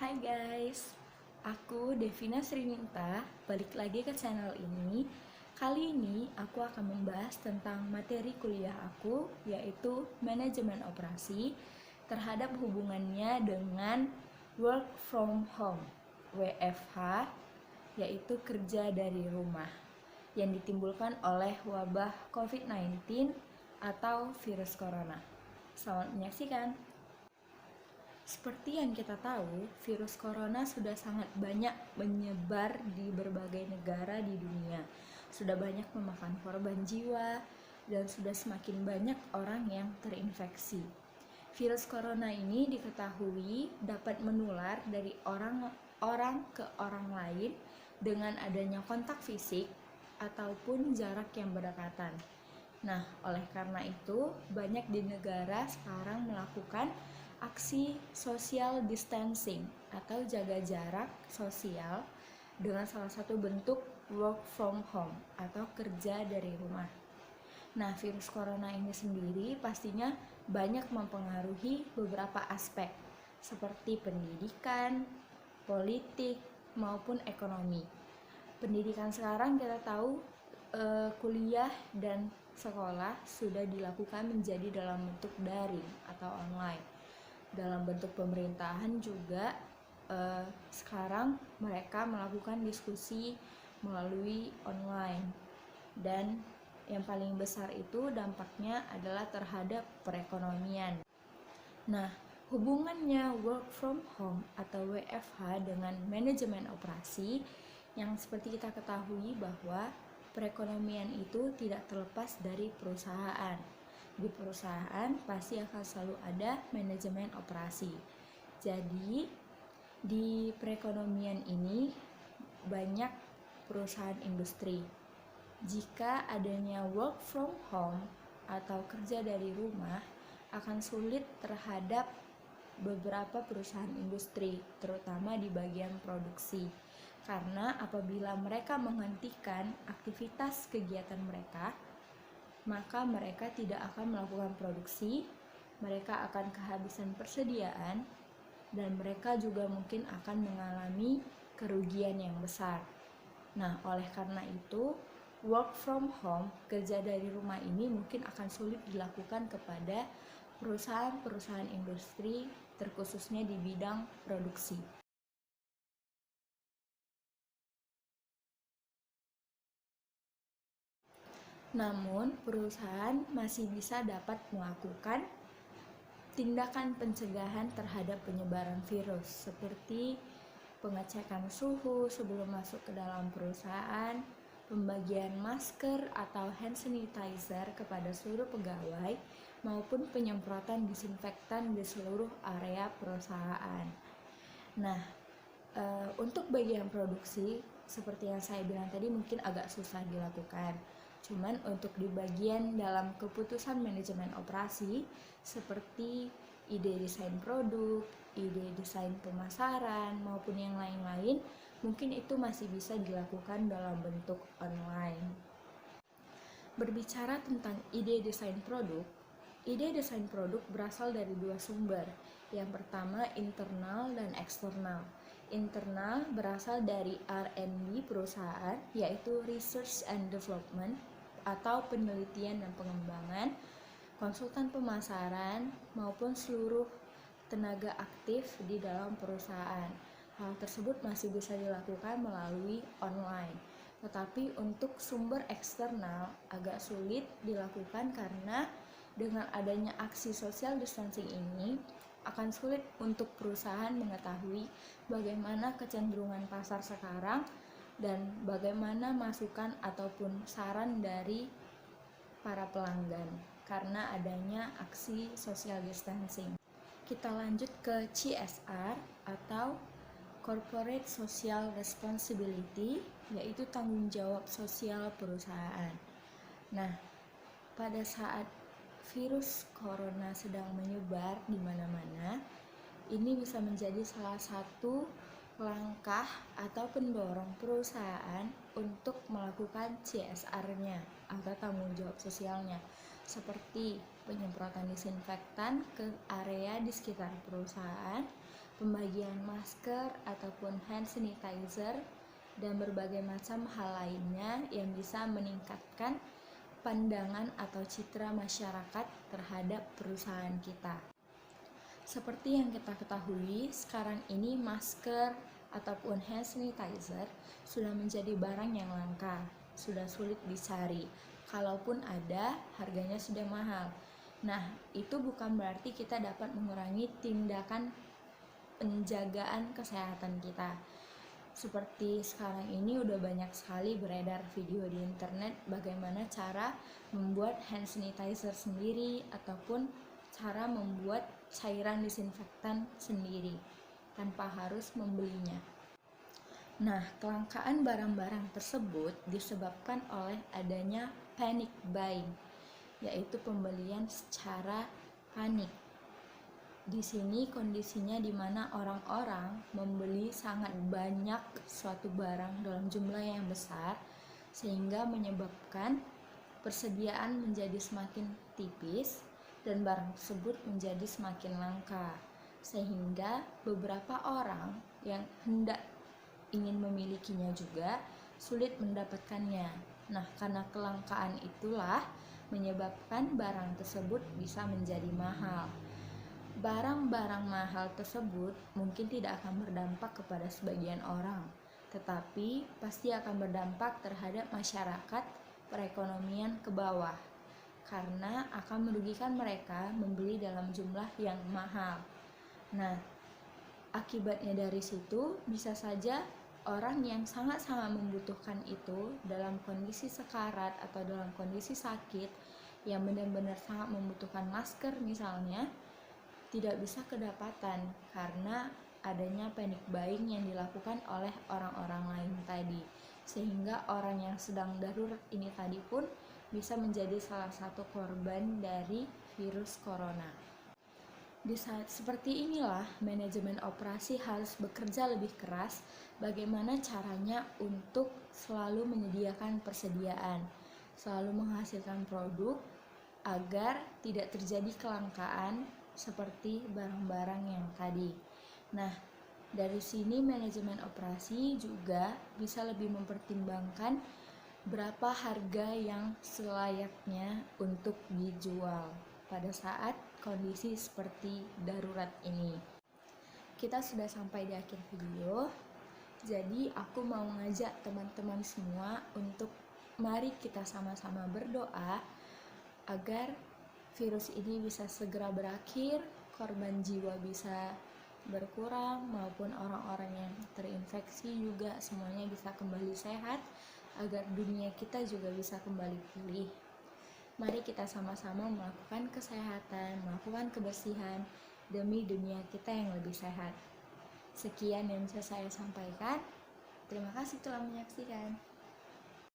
Hai guys, aku Devina Srininta, balik lagi ke channel ini. Kali ini aku akan membahas tentang materi kuliah aku, yaitu Manajemen Operasi, terhadap hubungannya dengan Work from Home, WFH, yaitu kerja dari rumah, yang ditimbulkan oleh wabah COVID-19 atau virus corona. Selamat menyaksikan. Seperti yang kita tahu, virus corona sudah sangat banyak menyebar di berbagai negara di dunia. Sudah banyak memakan korban jiwa dan sudah semakin banyak orang yang terinfeksi. Virus corona ini diketahui dapat menular dari orang ke orang lain dengan adanya kontak fisik ataupun jarak yang berdekatan. Nah, oleh karena itu, banyak di negara sekarang melakukan aksi social distancing atau jaga jarak sosial dengan salah satu bentuk work from home atau kerja dari rumah. Nah, virus corona ini sendiri pastinya banyak mempengaruhi beberapa aspek seperti pendidikan, politik, maupun ekonomi. Pendidikan sekarang kita tahu kuliah dan sekolah sudah dilakukan menjadi dalam bentuk daring atau online. Dalam bentuk pemerintahan juga sekarang mereka melakukan diskusi melalui online, dan yang paling besar itu dampaknya adalah terhadap perekonomian. Nah, hubungannya work from home atau WFH dengan manajemen operasi, yang seperti kita ketahui bahwa perekonomian itu tidak terlepas dari perusahaan. Di perusahaan pasti akan selalu ada manajemen operasi. Jadi di perekonomian ini banyak perusahaan industri. Jika adanya work from home atau kerja dari rumah, akan sulit terhadap beberapa perusahaan industri, terutama di bagian produksi. Karena apabila mereka menghentikan aktivitas kegiatan mereka, maka mereka tidak akan melakukan produksi, mereka akan kehabisan persediaan, dan mereka juga mungkin akan mengalami kerugian yang besar. Nah, oleh karena itu, work from home, kerja dari rumah ini mungkin akan sulit dilakukan kepada perusahaan-perusahaan industri, terkhususnya di bidang produksi. Namun, perusahaan masih bisa dapat melakukan tindakan pencegahan terhadap penyebaran virus, seperti pengecekan suhu sebelum masuk ke dalam perusahaan, pembagian masker atau hand sanitizer kepada seluruh pegawai, maupun penyemprotan disinfektan di seluruh area perusahaan. Nah, untuk bagian produksi, seperti yang saya bilang tadi, mungkin agak susah dilakukan. Cuman untuk di bagian dalam keputusan manajemen operasi, seperti ide desain produk, ide desain pemasaran, maupun yang lain-lain, mungkin itu masih bisa dilakukan dalam bentuk online. Berbicara tentang ide desain produk berasal dari dua sumber. Yang pertama, internal dan eksternal. Internal berasal dari R&D perusahaan, yaitu Research and Development atau penelitian dan pengembangan, konsultan pemasaran, maupun seluruh tenaga aktif di dalam perusahaan. Hal tersebut masih bisa dilakukan melalui online. Tetapi untuk sumber eksternal agak sulit dilakukan karena dengan adanya aksi social distancing ini akan sulit untuk perusahaan mengetahui bagaimana kecenderungan pasar sekarang dan bagaimana masukan ataupun saran dari para pelanggan karena adanya aksi social distancing. Kita lanjut ke CSR atau Corporate Social Responsibility, yaitu tanggung jawab sosial perusahaan. Nah, pada saat virus corona sedang menyebar di mana-mana, ini bisa menjadi salah satu langkah atau pendorong perusahaan untuk melakukan CSR-nya atau tanggung jawab sosialnya, seperti penyemprotan disinfektan ke area di sekitar perusahaan pembagian masker ataupun hand sanitizer, dan berbagai macam hal lainnya yang bisa meningkatkan pandangan atau citra masyarakat terhadap perusahaan kita. Seperti yang kita ketahui, sekarang ini masker ataupun hand sanitizer sudah menjadi barang yang langka, sudah sulit dicari. Kalaupun ada, harganya sudah mahal. Nah, itu bukan berarti kita dapat mengurangi tindakan penjagaan kesehatan kita. Seperti sekarang ini udah banyak sekali beredar video di internet bagaimana cara membuat hand sanitizer sendiri ataupun cara membuat cairan disinfektan sendiri tanpa harus membelinya. Nah, kelangkaan barang-barang tersebut disebabkan oleh adanya panic buying, yaitu pembelian secara panik. Di sini kondisinya di mana orang-orang membeli sangat banyak suatu barang dalam jumlah yang besar sehingga menyebabkan persediaan menjadi semakin tipis dan barang tersebut menjadi semakin langka, sehingga beberapa orang yang hendak ingin memilikinya juga sulit mendapatkannya. Nah, karena kelangkaan itulah menyebabkan barang tersebut bisa menjadi mahal. Barang-barang mahal tersebut mungkin tidak akan berdampak kepada sebagian orang, tetapi pasti akan berdampak terhadap masyarakat perekonomian ke bawah, karena akan merugikan mereka membeli dalam jumlah yang mahal. Nah, akibatnya dari situ bisa saja orang yang sangat-sangat membutuhkan itu dalam kondisi sekarat atau dalam kondisi sakit yang benar-benar sangat membutuhkan masker misalnya, tidak bisa kedapatan karena adanya panic buying yang dilakukan oleh orang-orang lain tadi, sehingga orang yang sedang darurat ini tadi pun bisa menjadi salah satu korban dari virus corona. Di saat seperti inilah manajemen operasi harus bekerja lebih keras bagaimana caranya untuk selalu menyediakan persediaan, selalu menghasilkan produk agar tidak terjadi kelangkaan seperti barang-barang yang tadi. Nah, dari sini manajemen operasi juga bisa lebih mempertimbangkan berapa harga yang selayaknya untuk dijual pada saat kondisi seperti darurat ini. Kita sudah sampai di akhir video, jadi aku mau ngajak teman-teman semua untuk mari kita sama-sama berdoa agar virus ini bisa segera berakhir, korban jiwa bisa berkurang, maupun orang-orang yang terinfeksi juga semuanya bisa kembali sehat, agar dunia kita juga bisa kembali pulih. Mari kita sama-sama melakukan kesehatan, melakukan kebersihan demi dunia kita yang lebih sehat. Sekian yang bisa saya sampaikan. Terima kasih telah menyaksikan.